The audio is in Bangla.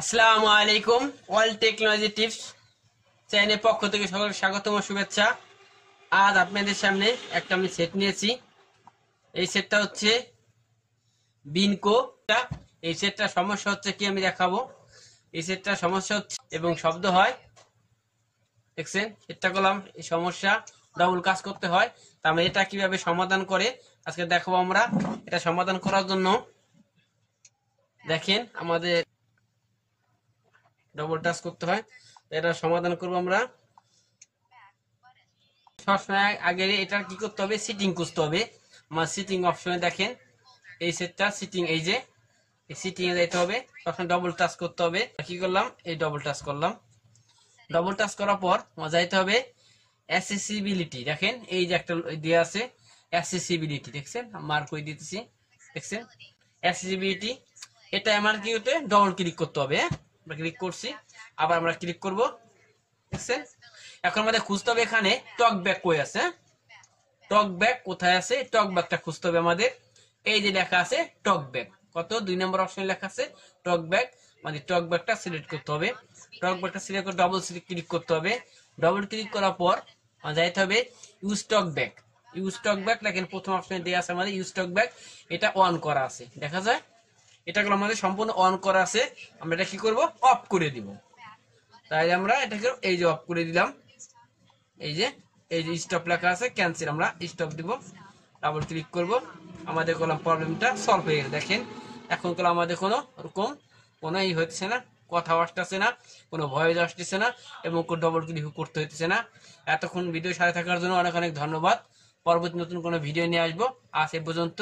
আসসালামু আলাইকুম। ওয়াল টেকনোলজি টিপস চ্যানেলের পক্ষ থেকে সকলকে স্বাগতম ও শুভেচ্ছা। আজ আপনাদের সামনে একটা আমি সেট নিয়েছি। এই সেটটা হচ্ছে বিনকো। এই সেটটা সমস্যা হচ্ছে কি আমি দেখাবো। এই সেটটা সমস্যা হচ্ছে এবং শব্দ হয়, দেখছেন সেটটা করলাম এই সমস্যা ডাবল কাজ করতে হয়। তা আমরা এটা কিভাবে সমাধান করে আজকে দেখাবো। আমরা এটা সমাধান করার জন্য দেখেন আমাদের ডবল টাচ করতে হয়। এটা সমাধান করবো আমরা। সবসময় আগে এটার কি করতে হবে, সিটিং খুঁজতে হবে। আমার সিটিং অপশনে দেখেন এই সেটটা সিটিং, এই যে এই সিটিং এ যাইতে হবে, তখন ডবল টাচ করতে হবে। কি করলাম, এই ডবল টাচ করলাম। ডবল টাচ করার পর আমার যাইতে হবে অ্যাক্সেসিবিলিটি। দেখেন এই যে একটা দেওয়া আছে অ্যাক্সেসিবিলিটি, দেখছেন মার্ক করে দিতেছি, দেখছেন অ্যাক্সেসিবিলিটি। এটা আমার কি হতে ডবল ক্লিক করতে হবে। হ্যাঁ, আমরা ক্লিক করছি, আবার আমরা ক্লিক করব, দেখছেন। এখন আমাদের খুঁজতে হবে এখানে টক ব্যাক কই আছে। টক ব্যাক কোথায় আছে, টক ব্যাকটা খুঁজতে হবে আমাদের। এই যে লেখা আছে টক ব্যাক, কত 2 নম্বর অপশনে লেখা আছে টক ব্যাক, মানে টক ব্যাকটা সিলেক্ট করতে হবে। টক ব্যাকটা সিলেক্ট করে ডবল ক্লিক করতে হবে। ডবল ক্লিক করার পর যাইতে হবে ইউজ টক ব্যাক। ইউজ টক ব্যাক লেখেন প্রথম অপশনে দেওয়া আছে আমাদের ইউজ টক ব্যাক, এটা অন করা আছে, দেখা যায় এটাগুলো আমাদের সম্পূর্ণ অন করা আছে। আমরা এটা কি করব, অফ করে দিব। তাই আমরা এটাকে এই যে অফ করে দিলাম। এই যে স্টপ লেখা আছে, ক্যান্সেল, আমরা স্টপ দিব, ডাবল ক্লিক করব। আমাদের কলম প্রবলেমটা সলভ হয়ে গেছে। দেখেন এখন কলম আমাদের কোনো রকম কোনো ই হচ্ছে না, কথা আসতেছে না, কোনো ভয়েস আসতেছে না, এবং ডবল ক্লিক করতে হইতেছে না। এতক্ষণ ভিডিও সাথে থাকার জন্য অনেক অনেক ধন্যবাদ। পরবর্তী নতুন কোনো ভিডিও নিয়ে আসবো। আজ এ পর্যন্ত।